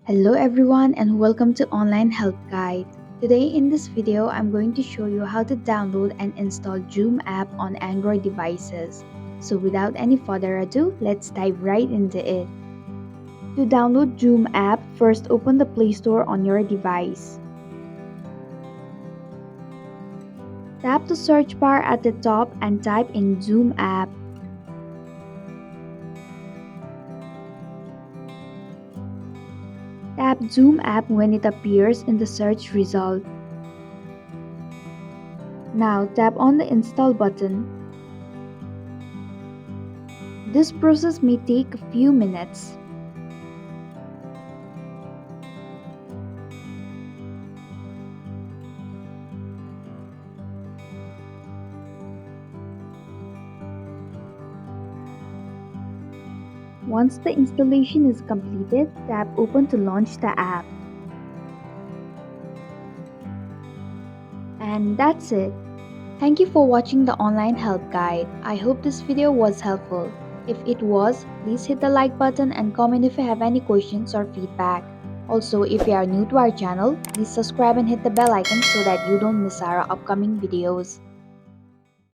Hello everyone and welcome to Online Help Guide. Today in this video, I'm going to show you how to download and install Zoom app on Android devices. So without any further ado, let's dive right into it. To download Zoom app, first open the Play Store on your device. Tap the search bar at the top and type in Zoom app. Tap Zoom app when it appears in the search result. Now tap on the install button. This process may take a few minutes. Once the installation is completed, tap Open to launch the app. And that's it. Thank you for watching the online help guide. I hope this video was helpful. If it was, please hit the like button and comment if you have any questions or feedback. Also, if you are new to our channel, please subscribe and hit the bell icon so that you don't miss our upcoming videos.